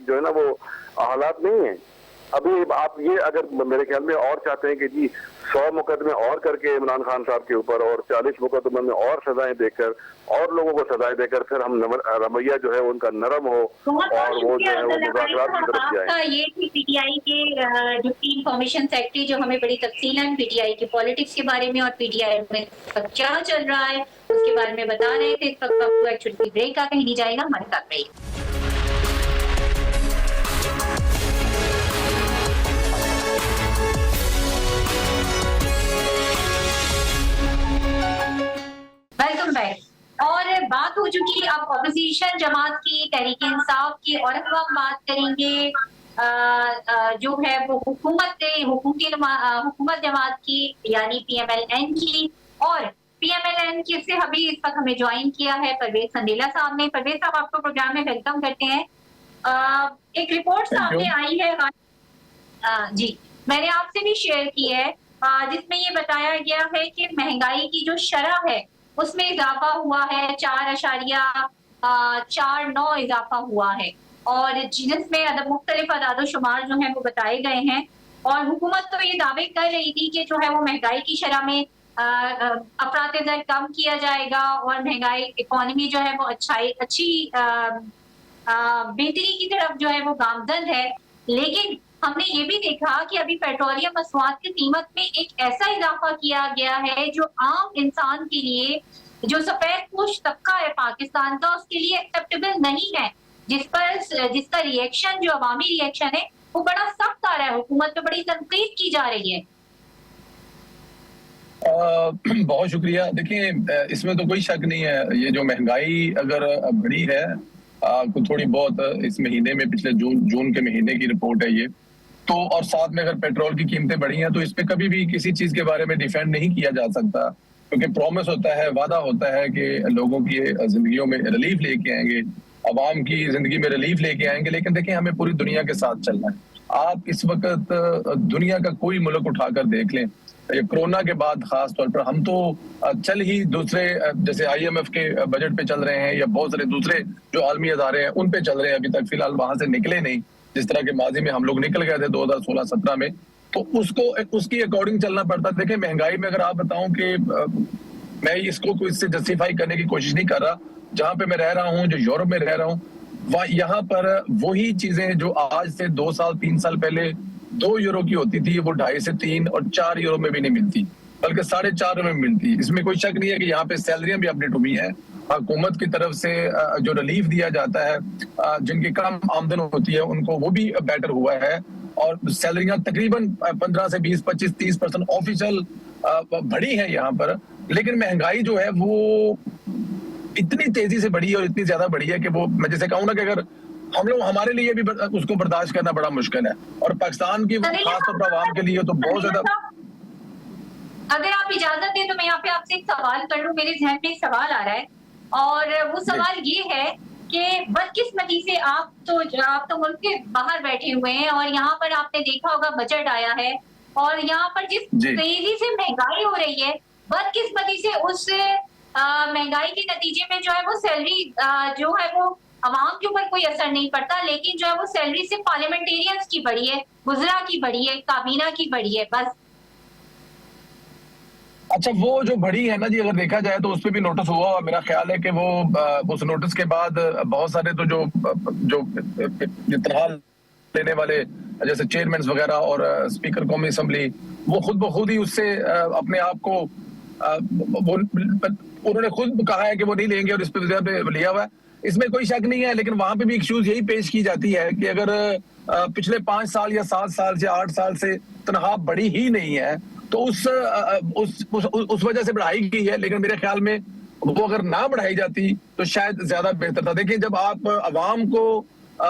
जो है ना वो हालात नहीं है। अभी आप ये अगर मेरे ख्याल में और चाहते हैं कि जी 100 मुकदमे और करके इमरान खान साहब के ऊपर और 40 मुकदमे में और सजाएं देकर और लोगों को सजाएं देकर फिर हम रवैया जो है उनका नरम हो और वो जो है वो मुज़ाकरात की तरफ जाए। ये थी पीटीआई के डिप्टी इंफॉर्मेशन सेक्रेटरी, जो हमें बड़ी तफसीलन पीटीआई की पॉलिटिक्स के बारे में और पीटीआई में क्या चल रहा है उसके बारे में बता रहे थे। इस वक्त आपको एक्चुअली ब्रेक का कहीं नहीं जाएगा, हमारे साथ रहिए। Welcome back. और बात हो चुकी अब अपोजिशन जमात की, तहरीक इंसाफ की, और अब हम बात करेंगे जो है वो हुकूमत जमात की यानी पीएमएलएन की। और पीएमएलएन की से अभी इस वक्त हमें ज्वाइन किया है परवेज संदेला साहब ने। परवेज साहब आपको प्रोग्राम में वेलकम करते हैं। एक रिपोर्ट सामने आई है जी, मैंने आपसे भी शेयर की है, जिसमें ये बताया गया है कि महंगाई की जो शरह है उसमें इजाफा हुआ है, 4.49 इजाफा हुआ है, और जिसमें मुख्तलिफ अदाद-ओ-शुमार जो है वो बताए गए हैं। और हुकूमत तो ये दावे कर रही थी कि जो है वो महंगाई की शरह में अफरात-ए-ज़र कम किया जाएगा और महंगाई इकोनॉमी जो है वो अच्छी बेहतरी की तरफ जो है वो गामजन है। लेकिन हमने ये भी देखा कि अभी पेट्रोलियम मसनूआत की कीमत में एक ऐसा इजाफा किया गया है जो आम इंसान के लिए, जो सफेदपोश तबका है पाकिस्तान का, उसके लिए एक्सेप्टेबल नहीं है, जिसका रिएक्शन, जो अवामी रिएक्शन है वो बड़ा सख्त आ रहा है, हुकूमत पे बड़ी तनकीद की जा रही है। बहुत शुक्रिया। देखिए, इसमें तो कोई शक नहीं है, ये जो महंगाई अगर बढ़ी है कुछ थोड़ी बहुत इस महीने में, पिछले जून के महीने की रिपोर्ट है ये तो, और साथ में अगर पेट्रोल की कीमतें बढ़ी हैं तो इस पे कभी भी किसी चीज के बारे में डिफेंड नहीं किया जा सकता, क्योंकि प्रॉमिस होता है, वादा होता है कि लोगों की जिंदगियों में रिलीफ लेके आएंगे, अवाम की जिंदगी में रिलीफ लेके आएंगे। लेकिन देखिए, हमें पूरी दुनिया के साथ चलना है। आप इस वक्त दुनिया का कोई मुल्क उठाकर देख लें, ये कोरोना के बाद खास तौर पर हम तो चल ही दूसरे, जैसे IMF के बजट पे चल रहे हैं या बहुत सारे दूसरे जो आलमी अदारे हैं उन पे चल रहे हैं, अभी तक फिलहाल वहां से निकले नहीं, जिस तरह के माजी में हम लोग निकल गए थे 2016-17 में, तो उसकी अकॉर्डिंग चलना पड़ता। देखिए, महंगाई में अगर आप बताऊं कि मैं इसको कोई इससे जस्टिफाई करने की कोशिश नहीं कर रहा, जहां पे मैं रह रहा हूं, जो यूरोप में रह रहा हूं, यहाँ पर वही चीजें जो आज से 2 साल 3 साल पहले 2 यूरो की होती थी, वो 2.5 से 3 और 4 यूरो में भी नहीं मिलती, बल्कि 4.5 में मिलती। इसमें कोई शक नहीं है कि यहाँ पे सैलरियां भी अपडेट हुई हैं, हुकूमत की तरफ से जो रिलीफ दिया जाता है, जिनकी कम आमदन होती है उनको, वो भी बेटर हुआ है, और सैलरियां तकरीबन 15 से 20, 25, 30% ऑफिशियल बढ़ी है यहाँ पर। लेकिन महंगाई जो है वो इतनी तेजी से बढ़ी है और इतनी ज्यादा बढ़ी है कि वो, मैं जैसे कहूँ ना कि अगर हम लोग, हमारे लिए भी उसको बर्दाश्त करना बड़ा मुश्किल है, और पाकिस्तान की खासतौर पर आवाम के लिए तो बहुत ज्यादा। अगर आप इजाजत दें तो मैं यहाँ पे आपसे एक सवाल कर लूं, मेरे जहन में एक सवाल आ रहा है, और वो सवाल ये है कि बदकिस्मती से आप तो मुल्क के बाहर बैठे हुए हैं, और यहाँ पर आपने देखा होगा बजट आया है, और यहाँ पर जिस तेजी से महंगाई हो रही है, बदकिस्मती से उस महंगाई के नतीजे में जो है वो सैलरी जो है वो अवाम के ऊपर कोई असर नहीं पड़ता, लेकिन जो है वो सैलरी सिर्फ पार्लियामेंटेरियंस की बढ़ी है, गुजरा की बढ़ी है, काबीना की बढ़ी है, बस। अच्छा, वो जो बढ़ी है ना जी, अगर देखा जाए तो उस पर भी नोटिस हुआ, मेरा ख्याल है कि वो उस नोटिस के बाद बहुत सारे तो जो तनख्वाह लेने वाले जैसे चेयरमैन वगैरह और स्पीकर कौमी असम्बली, वो खुद ब खुद ही उससे अपने आप को उन्होंने खुद कहा है कि वो नहीं लेंगे, और इस पे लिया हुआ है, इसमें कोई शक नहीं है। लेकिन वहां पे भी इश्यूज यही पेश की जाती है कि अगर पिछले 5 साल या 7 साल से 8 साल से तनख्वाह बढ़ी ही नहीं है तो उस वजह से बढ़ाई गई है, लेकिन मेरे ख्याल में वो अगर ना बढ़ाई जाती तो शायद ज्यादा बेहतर था। देखिए, जब आप अवाम को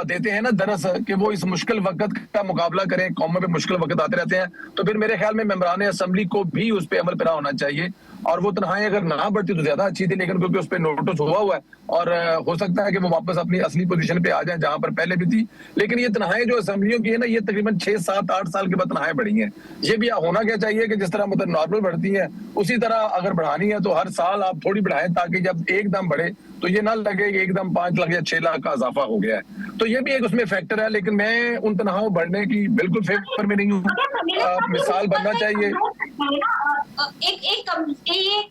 देते हैं ना दरस कि वो इस मुश्किल वक्त का मुकाबला करें, कौमों पे मुश्किल वक्त आते रहते हैं, तो फिर मेरे ख्याल में मेंबरान असेंबली को भी उस पर अमल पैरा होना चाहिए, और वो तनख्वाहें अगर ना बढ़ती तो ज्यादा अच्छी थी, लेकिन क्योंकि उस पर नोटिस हुआ है और हो सकता है कि वो वापस अपनी असली पोजीशन पे आ जाए जहां पर पहले भी थी। लेकिन ये तनख्वाहें जो असेंबलियों की है ना, ये तकरीबन 6, 7, 8 साल के बाद तनख्वाहें बढ़ी हैं। ये भी होना क्या चाहिए कि जिस तरह मतलब नॉर्मल बढ़ती है उसी तरह अगर बढ़ानी है तो हर साल आप थोड़ी बढ़ाएं, ताकि जब एकदम बढ़े तो ये ना लगे कि एकदम 5 लाख या 6 लाख का इजाफा हो गया है। तो ये भी एक उसमें फैक्टर है, लेकिन मैं उन तनख्वाहों बढ़ने की बिल्कुल फेवर में नहीं हूँ। मिसाल बनना चाहिए। एक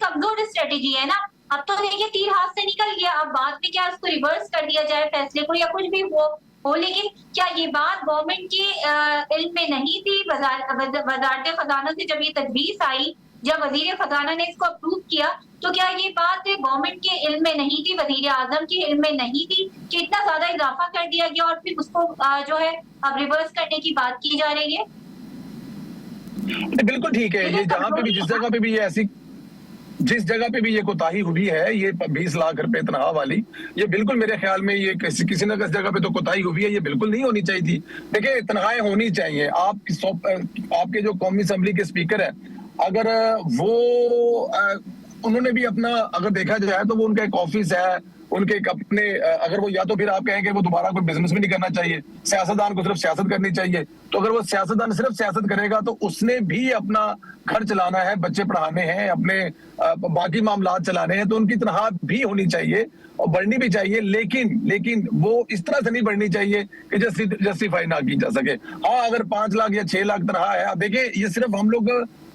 कमजोर स्ट्रेटेजी है ना। अब तो देखिए तीर हाथ से निकल गया, अब बाद में क्या उसको रिवर्स कर दिया जाए फैसले को या कुछ भी हो, लेकिन क्या ये बात गवर्नमेंट के इल्म में नहीं थी? वजारत खजाना से जब ये तजवीज आई, जब वजीर खजाना ने इसको अप्रूव किया, तो क्या ये बात गवर्नमेंट के इल्म में नहीं थी, वजीर आजम के इल्म में नहीं थी कि इतना ज्यादा इजाफा कर दिया गया और फिर उसको जो है अब रिवर्स करने की बात की जा रही है? बिल्कुल ठीक है। ये जहां पे भी, जिस जगह पे भी ये ऐसी, जिस जगह पे भी ये कोताही हुई है, ये 20 लाख रुपए तनख्वाह वाली, ये बिल्कुल मेरे ख्याल में ये किसी न किसी जगह पे तो कोताही हुई है, ये बिल्कुल नहीं होनी चाहिए थी। देखिए, तनख्वाहें होनी चाहिए। आपके जो कौमी असेंबली के स्पीकर है, अगर वो उन्होंने भी अपना, अगर देखा जाए तो वो उनका एक ऑफिस है, उनके एक अपने अगर वो या तो फिर आप कहें कि वो दोबारा कोई बिजनेस भी नहीं करना चाहिए, सियासतदान को सिर्फ सियासत करनी चाहिए, तो अगर वो सियासतदान सिर्फ सियासत करेगा तो उसने भी अपना घर चलाना है, बच्चे पढ़ाने हैं, अपने बाकी मामला चलाने हैं, तो उनकी तनख्वाह भी होनी चाहिए और बढ़नी भी चाहिए, लेकिन वो इस तरह से नहीं बढ़नी चाहिए कि जस्टिफाई ना की जा सके। हाँ, अगर 5 लाख या 6 लाख तनख्वाह है, अब देखिए ये सिर्फ हम लोग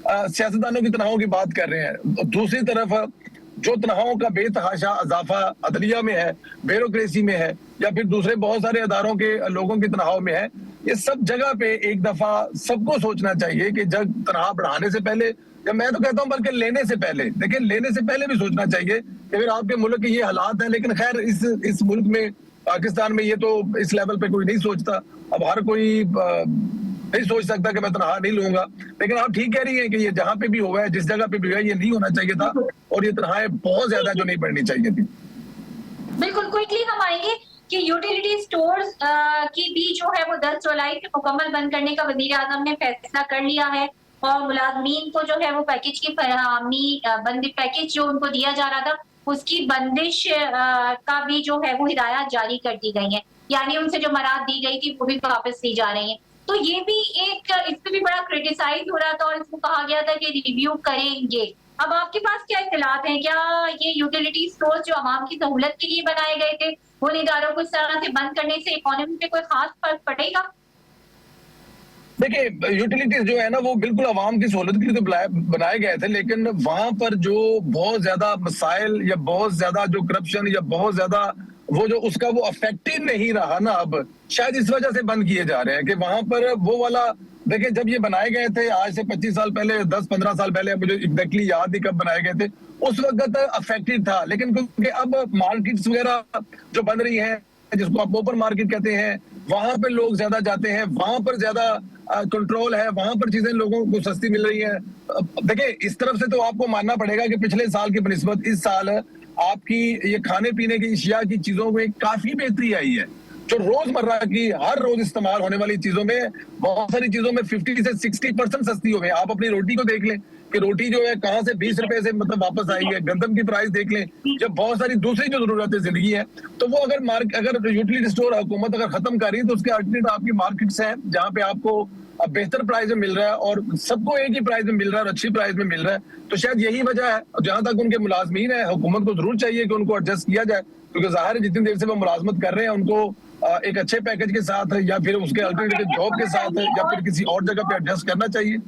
सियासतदानों की तनख्वाहों की बात कर रहे हैं। दूसरी तरफ जो तनख्वाहों का बेतहाशा इजाफा अदलिया में है, ब्यूरोक्रेसी में है, या फिर दूसरे बहुत सारे अदारों के लोगों की तनख्वाहों में है, ये सब जगह पे एक दफा सबको सोचना चाहिए कि जब तनख्वाह बढ़ाने से पहले, या मैं तो कहता हूं बल्कि लेने से पहले, देखिए लेने से पहले भी सोचना चाहिए कि अगर आपके मुल्क के ये हालात हैं, लेकिन खैर इस मुल्क में, पाकिस्तान में, ये तो इस लेवल पे कोई नहीं सोचता। अब हर कोई नहीं सोच सकता कि मैं तनख्वाह नहीं लूंगा, लेकिन आप ठीक कह रही हैं कि ये जहां पे भी हुआ है, जिस जगह पे भी हुआ है, ये नहीं होना चाहिए था, और ये तनख्वाहें बहुत ज्यादा जो नहीं बढ़नी चाहिए थी। बिल्कुल क्विकली हम आएंगे कि यूटिलिटी स्टोर्स की भी जो है वो 10 जुलाई से मुकम्मल बंद करने का वजीर आजम ने फैसला कर लिया है, और मुलाजमीन को जो है वो पैकेज की फराहमी, बंदी पैकेज जो उनको दिया जा रहा था उसकी बंदिश का भी जो है वो हिदायत जारी कर दी गई है, यानी उनसे जो मराद दी गई थी वो भी वापस ली जा रही है। तो ये भी एक, इससे भी बड़ा क्रिटिसाइज हो रहा था और इसको कहा गया था कि रिव्यू करेंगे। अब आपके पास क्या इत्तलात हैं, क्या ये यूटिलिटी स्टोर्स जो आवाम की सहूलत के लिए बनाए गए थे, उन इदारों को इस तरह से बंद करने से इकोनॉमी पे कोई खास फर्क पड़ेगा? देखिए, यूटिलिटीज जो है ना वो बिल्कुल आवाम की सहूलत के लिए तो बनाए गए थे, लेकिन वहां पर जो बहुत ज्यादा मसाइल या बहुत ज्यादा जो करप्शन या बहुत ज्यादा वो जो उसका वो इफेक्टिव नहीं रहा ना, अब शायद इस वजह से बंद किए जा रहे हैं कि वहां पर वो वाला, देखिए जब ये बनाए गए थे आज से 25 साल पहले, 10-15 साल पहले, मुझे एग्जैक्टली याद नहीं कब बनाए गए थे, उस वक्त इफेक्टिव था, लेकिन क्योंकि अब मार्केट्स वगैरह जो बन रही हैं, जिसको आप ओपन मार्केट कहते हैं, वहां पर लोग ज्यादा जाते हैं, वहां पर ज्यादा कंट्रोल है, वहां पर चीजें लोगों को सस्ती मिल रही है। देखिए इस तरफ से तो आपको मानना पड़ेगा कि पिछले साल की बनिस्बत इस साल आपकी ये खाने पीने की अशिया की चीजों में काफी बेहतरी आई है। जो रोजमर्रा की हर रोज इस्तेमाल होने वाली चीजों में, बहुत सारी चीजों में 50 से 60% सस्ती हो गई। आप अपनी रोटी को देख लें कि रोटी जो है कहां से 20 रुपए से मतलब वापस आई है, गंदम की प्राइस देख लें, जब बहुत सारी दूसरी जो जरूरतें जिंदगी है, तो वो अगर यूटिलिटी स्टोर हुकूमत अगर खत्म कर रही है तो उसके अल्टरनेट आपकी मार्केट्स हैं जहां पे आपको बेहतर प्राइस में मिल रहा है और सबको एक ही प्राइस में मिल रहा है और अच्छी प्राइस में मिल रहा है। तो शायद यही वजह है। जहां तक उनके मुलाजमीन है, हुकूमत को जरूर चाहिए कि उनको एडजस्ट किया जाए, क्योंकि जाहिर है जितनी देर से वो मुलाजमत कर रहे हैं उनको एक अच्छे पैकेज के साथ या फिर उसके अल्टरनेटिव जॉब के साथ या फिर किसी और जगह पे एडजस्ट करना चाहिए।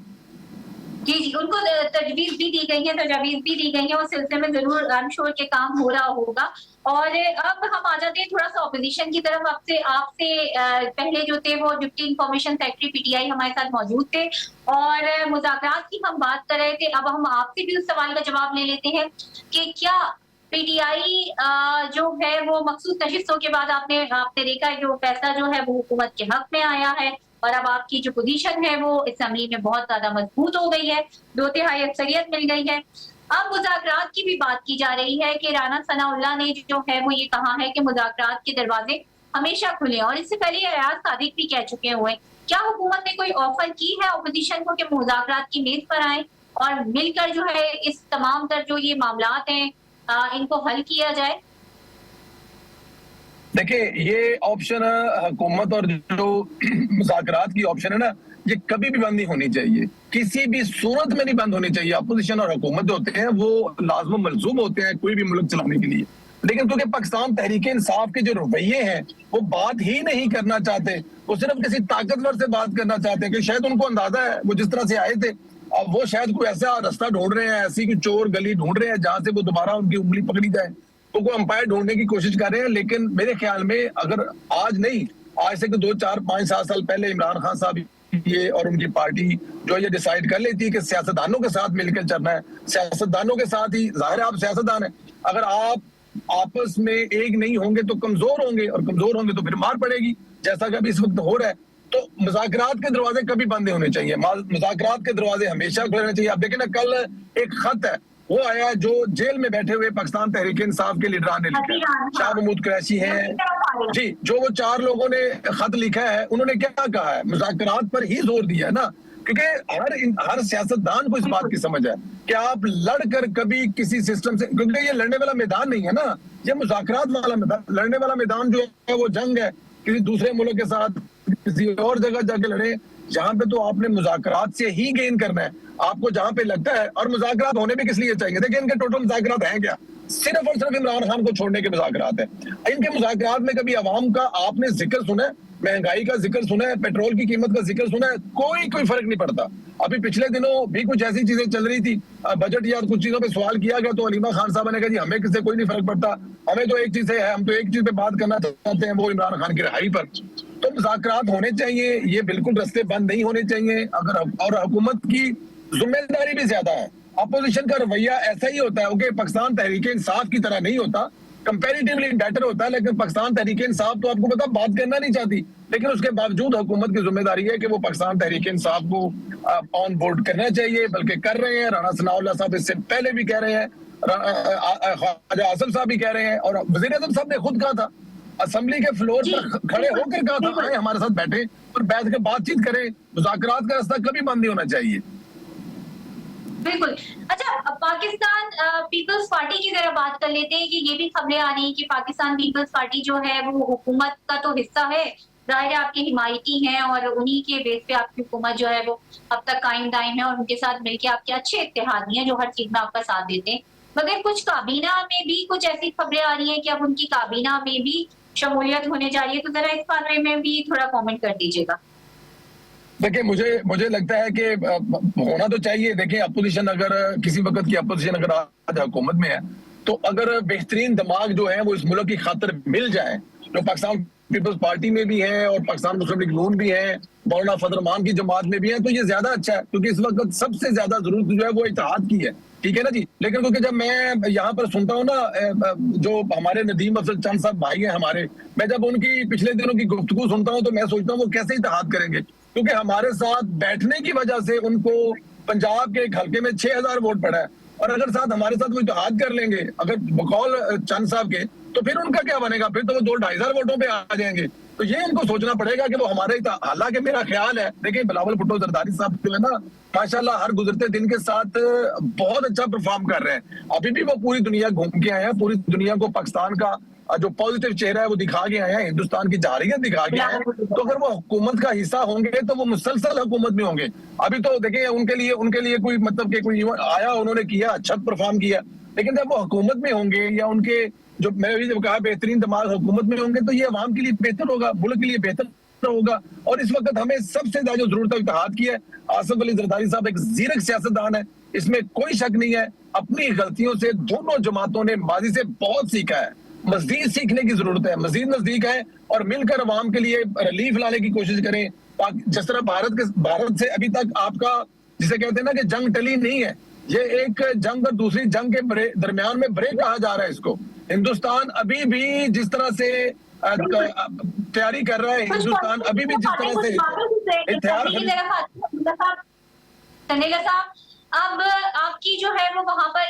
जी जी, उनको तजवीज भी दी गई है, तजावीज भी दी गई है, उस सिलसिले में जरूर आई एम श्योर के काम हो रहा होगा। और अब हम आ जाते हैं थोड़ा सा ऑपोजिशन की तरफ। आपसे पहले जो थे वो डिप्टी इंफॉर्मेशन सेक्रेटरी पीटीआई हमारे साथ मौजूद थे और मुज़ाकरात की हम बात कर रहे थे। अब हम आपसे भी उस सवाल का जवाब ले लेते हैं कि क्या पीटीआई जो है वो मखसूस नशिस्तों के बाद आपने देखा है जो फैसला जो है वो हुकूमत के हक में आया है और अब आपकी जो पोजीशन है वो असेंबली में बहुत ज्यादा मजबूत हो गई है, 2/3 अक्सरियत मिल गई है। अब मुज़ाकरात की भी बात की जा रही है कि राना सनाउल्लाह ने जो है वो ये कहा है कि मुज़ाकरात के दरवाजे हमेशा खुले, और इससे पहले अयाज सादिक भी कह चुके हुए। क्या हुकूमत ने कोई ऑफर की है अपोजिशन को कि मुज़ाकरात की मेज पर आए और मिलकर जो है इस तमाम तर जो ये मामलात हैं इनको हल किया जाए? देखिए ये ऑप्शन हुकूमत और जो मुज़ाकरात की ऑप्शन है ना, ये कभी भी बंद नहीं होनी चाहिए, किसी भी सूरत में नहीं बंद होनी चाहिए। अपोजिशन और हुकूमत जो होते हैं वो लाज़िम मलज़ूम होते हैं कोई भी मुल्क चलाने के लिए, लेकिन क्योंकि पाकिस्तान तहरीक इंसाफ के जो रवैये हैं वो बात ही नहीं करना चाहते, वो सिर्फ किसी ताकतवर से बात करना चाहते हैं कि शायद उनको अंदाजा है वो जिस तरह से आए थे, अब वो शायद कोई ऐसा रास्ता ढूंढ रहे हैं, ऐसी कोई चोर गली ढूंढ रहे हैं जहां से वो दोबारा उनकी उंगली पकड़ी जाए, तो वो अंपायर ढूंढने की कोशिश कर रहे हैं। लेकिन मेरे ख्याल में अगर आज नहीं, आज से 2, 4, 5, 7 साल पहले इमरान खान साहब ये और उनकी पार्टी जो ये डिसाइड कर लेती है कि सियासतदानों के साथ मिलकर चलना है, सियासतदानों के साथ ही, जाहिर है आप सियासतदान है, अगर आप आपस में एक नहीं होंगे तो कमजोर होंगे और कमजोर होंगे तो फिर मार पड़ेगी, जैसा कि अभी इस वक्त हो रहा है। तो मुज़ाकरात के दरवाजे कभी बंद नहीं होने चाहिए, मुज़ाकरात के दरवाजे हमेशा खुले रहने चाहिए। आप देखें ना, कल एक खत है वो आया जो जेल में बैठे हुए पाकिस्तान तहरीक इंसाफ के लीडरान ने लिखा है, शाह महमूद कुरैशी हैं जी, जो वो 4 लोगों ने खत लिखा है, उन्होंने क्या कहा है, मुज़ाकरात पर ही जोर दिया है ना। क्योंकि हर सियासतदान को इस बात की समझ है कि आप लड़कर कभी किसी सिस्टम से, क्योंकि ये लड़ने वाला मैदान नहीं है ना, ये मुज़ाकरात वाला मैदान, लड़ने वाला मैदान जो है वो जंग है किसी दूसरे मुल्क के साथ, किसी और जगह जाके लड़े। जहां पे तो आपने मुज़ाकरात से ही गेन करना है, आपको जहां पे लगता है। और मुज़ाकरात होने भी किस लिए चाहिए? देखिए इनके टोटल मुज़ाकरात हैं क्या? सिर्फ और सिर्फ इमरान खान को छोड़ने के मुज़ाकरात हैं। इनके मुज़ाकरात में कभी अवाम का आपने जिक्र सुना है? महंगाई का जिक्र सुना है? पेट्रोल की कीमत का जिक्र सुना है? कोई फर्क नहीं पड़ता। अभी पिछले दिनों भी कुछ ऐसी चीजें चल रही थी, बजट या कुछ चीजों पे सवाल किया गया तो अलीमा खान साहब ने कहा जी हमें किससे कोई नहीं फर्क पड़ता, हमें तो एक चीज से है, हम तो एक चीज पे बात करना चाहते हैं, वो इमरान खान की रिहाई पर। तो मुज़ाकरात होने चाहिए, ये बिल्कुल रास्ते बंद नहीं होने चाहिए। अगर और हुकूमत की जिम्मेदारी भी ज्यादा है, अपोजिशन का रवैया ऐसा ही होता है। ओके, पाकिस्तान तहरीक इंसाफ की तरह नहीं होता, कंपैरेटिवली बेटर होता है, लेकिन पाकिस्तान तहरीक इंसाफ तो आपको पता बात करना नहीं चाहती, लेकिन उसके बावजूद हुकूमत की जिम्मेदारी है कि वो पाकिस्तान तहरीक इंसाफ को ऑन बोर्ड करना चाहिए, बल्कि कर रहे हैं। राणा सनाउल्लाह साहब इससे पहले भी कह रहे हैं, ख्वाजा आसिफ साहब भी कह रहे हैं, और वजीर आज़म साहब ने खुद कहा था, असेंबली के फ्लोर पर खड़े होकर कहा था, आए हमारे साथ बैठे और बैठ कर बातचीत करें, मुज़ाकरात का रास्ता कभी बंद नहीं होना चाहिए। बिल्कुल। अच्छा, पाकिस्तान पीपल्स पार्टी की जरा बात कर लेते हैं कि ये भी खबरें आ रही हैं कि पाकिस्तान पीपल्स पार्टी जो है वो हुकूमत का तो हिस्सा है, जाहिर है आपके हिमायती हैं और उन्हीं के बेस पे आपकी हुकूमत जो है वो अब तक कायम दायम है और उनके साथ मिलके आपके अच्छे इत्तेहादी हैं जो हर चीज में आपका साथ देते हैं। मगर कुछ काबीना में भी कुछ ऐसी खबरें आ रही हैं कि अब उनकी काबीना में भी शमूलियत होने जा रही है, तो जरा इस बारे में भी थोड़ा कॉमेंट कर दीजिएगा। देखिए मुझे लगता है कि होना तो चाहिए। देखिए अपोजिशन अगर किसी वक्त की अपोजिशन अगर आज हुकूमत में है, तो अगर बेहतरीन दिमाग जो है वो इस मुल्क की खातिर मिल जाए, जो पाकिस्तान पीपल्स पार्टी में भी है और पाकिस्तान मुस्लिम लीग नून भी है, मौलाना फजल रहमान की जमात में भी है, तो ये ज्यादा अच्छा है, क्योंकि इस वक्त सबसे ज्यादा जरूरत जो है वो इत्तेहाद की है। ठीक है ना जी। लेकिन क्योंकि जब मैं यहाँ पर सुनता हूँ ना, जो हमारे नदीम अफजल चंद साहब भाई हैं हमारे, मैं जब उनकी पिछले दिनों की गुफ्तगू सुनता हूँ तो मैं सोचता हूँ वो कैसे इत्तेहाद करेंगे, क्योंकि हमारे साथ बैठने की वजह से उनको पंजाब के एक हल्के में 6000 वोट पड़ा है, और अगर साथ हमारे साथ वो इत्तेहाद कर लेंगे अगर बकौल चंद साहब के, तो फिर उनका क्या बनेगा? फिर तो वो 2-2.5 वोटों पे आ जाएंगे। तो ये इनको सोचना पड़ेगा कि वो हमारे, हालांकि मेरा ख्याल है, देखिए बिलावल भुट्टो जरदारी साहब जो है ना, माशाल्लाह हर गुजरते दिन के साथ बहुत अच्छा परफॉर्म कर रहे हैं। अभी भी वो पूरी दुनिया घूम के आए हैं, पूरी दुनिया को पाकिस्तान का जो पॉजिटिव चेहरा है वो दिखा के आए हैं, हिंदुस्तान की जारियत दिखा के आए हैं। तो अगर वो हुकूमत का हिस्सा होंगे तो वो मुसलसल हुकूमत में होंगे। अभी तो देखिए उनके लिए कोई मतलब कि कोई आया, उन्होंने किया, अच्छा परफॉर्म किया, लेकिन जब वो हुकूमत में होंगे या उनके जो मैंने भी जब कहा बेहतरीन दिमाग हुकूमत में होंगे, तो ये अवाम के लिए बेहतर होगा, मुल्क के लिए बेहतर होगा। और इस वक्त हमें सबसे ज्यादा जरूरत है इत्तेहाद की है। आसिफ अली जरदारी साहब एक जीरक सियासतदान है, इसमें कोई शक नहीं है। अपनी गलतियों से दोनों जमातों ने माजी से बहुत सीखा है, मजीद सीखने की जरूरत है, मजीद नजदीक है और मिलकर अवाम के लिए रिलीफ लाने की कोशिश करें। जिस तरह भारत से अभी तक आपका जिसे कहते हैं ना कि जंग टली नहीं है, ये एक जंग और दूसरी जंग के दरमियान में ब्रेक कहा जा रहा है इसको। हिंदुस्तान अभी भी जिस तरह से तैयारी कर रहा है, हिंदुस्तान अभी भी जिस तरह से अब आपकी जो है वो वहां पर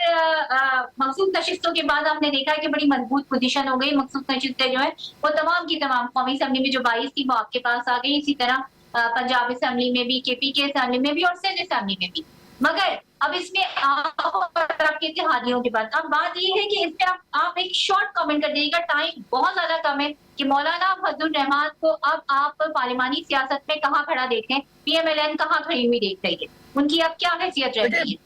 मखसूस नशिस्तों के बाद आपने देखा है कि बड़ी मजबूत पोजीशन हो गई। मखसूस नशिस्तें जो है वो तमाम की तमाम कौमी असेंबली में जो 22 थी वो आपके पास आ गई, इसी तरह पंजाब असेंबली में भी, KPK असेंबली में भी और सिंध असेंबली में भी। मगर अब इसमें आपके इत्तेहादियों के बाद अब बात ये है कि इस पे आप एक शॉर्ट कमेंट कर दीजिएगा, टाइम बहुत ज्यादा कम है, कि मौलाना फजल रहमान को अब आप पार्लिमानी सियासत में कहाँ खड़ा देख रहे हैं, PMLN कहाँ खड़ी हुई देख रही है, उनकी अब क्या हैसियत रहती है?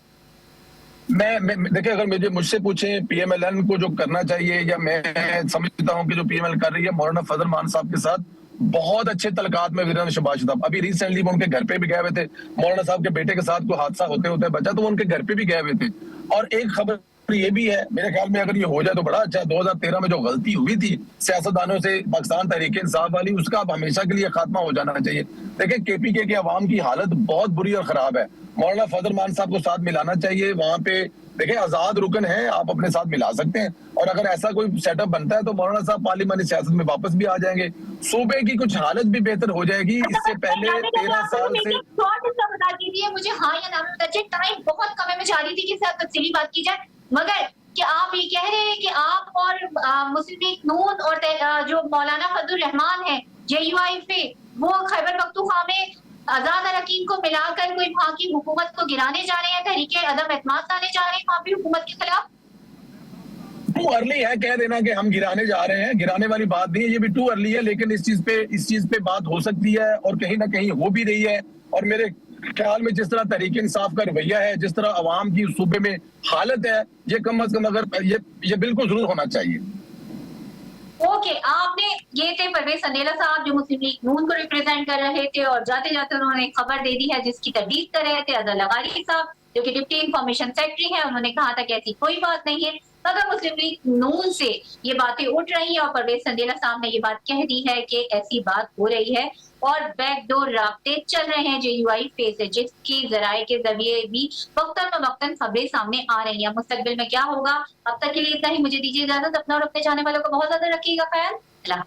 मैं देखिए अगर मुझसे पूछे PMLN को जो करना चाहिए, या मैं समझता हूँ कि जो PMLN कर रही है मौलाना फजल रहमान साहब के साथ बहुत अच्छे तलकात में विरान शबाज शताब, अभी रिसेंटली वो उनके घर पे भी गए हुए थे। मौलाना साहब के बेटे के साथ कोई हादसा होते बचा तो वो उनके घर पे भी गए हुए थे। और एक खबर ये भी है मेरे ख्याल में, अगर ये हो जाए तो बड़ा अच्छा। 2013 में जो गलती हुई थी सियासतदानों से पाकिस्तान तहरीक इंसाफ वाली, उसका अब हमेशा के लिए खात्मा हो जाना चाहिए। देखिए KPK के अवाम की हालत बहुत बुरी और खराब है, मौलाना फजल रहमान साहब को साथ मिलाना चाहिए। वहां पे देखिए आजाद रुकन है, आप अपने साथ मिला सकते हैं, और अगर ऐसा कोई सेटअप बनता है तो मौलाना साहब पार्लिमानी सियासत में वापस भी आ जाएंगे, सूबे की कुछ हालत भी बेहतर हो जाएगी। इससे पहले 13 साल से बता दीजिए मुझे, हाँ या ना में बताइए, टाइम बहुत कम है, मैं चाह रही थी कि साथ तफसीली बात की जाए, मगर क्या आप ये कह रहे हैं कि आप और मुस्लिम लीग नून और जो मौलाना फजल रहमान है JUI पे, वो खैबर पख्तूनख्वा में आजाद अरकान को मिलाकर कोई वहां की हुकूमत को गिराने जा रहे हैं, तहरीक अदम एतमाद लाने जा रहे हैं वहां की हुकूमत के खिलाफ? टू अर्ली है कह देना कि हम गिराने जा रहे हैं, गिराने वाली बात नहीं है, ये भी टू अर्ली है, लेकिन इस चीज पे बात हो सकती है और कहीं ना कहीं हो भी रही है। और मेरे ख्याल में जिस तरह तहरीक इंसाफ का रवैया है, जिस तरह अवाम की सूबे में हालत है, ये कम अज कम अगर ये बिल्कुल जरूर होना चाहिए। ओके, आपने ये थे परवेज संदेला साहब जो मुस्लिम लीग नून को रिप्रेजेंट कर रहे थे और जाते जाते उन्होंने खबर दे दी है जिसकी तस्दीक कर रहे थे अजहर लगारी साहब जो कि डिप्टी इंफॉर्मेशन सेक्रेटरी है। उन्होंने कहा था कि ऐसी कोई बात नहीं है, मगर मुस्लिम लीग नून से ये बातें उठ रही है और परवेज संदेला साहब ने ये बात कह दी है कि ऐसी बात हो रही है और बैकडोर राब्ते चल रहे हैं JUI फेस से, जिसकी जराये के जरिए भी वक्तन वक्तन खबरें सामने आ रही है। मुस्तकबिल में क्या होगा, अब तक के लिए इतना ही। मुझे दीजिए इजाजत, अपना और अपने जाने वालों को बहुत ज्यादा रखिएगा ख्याल।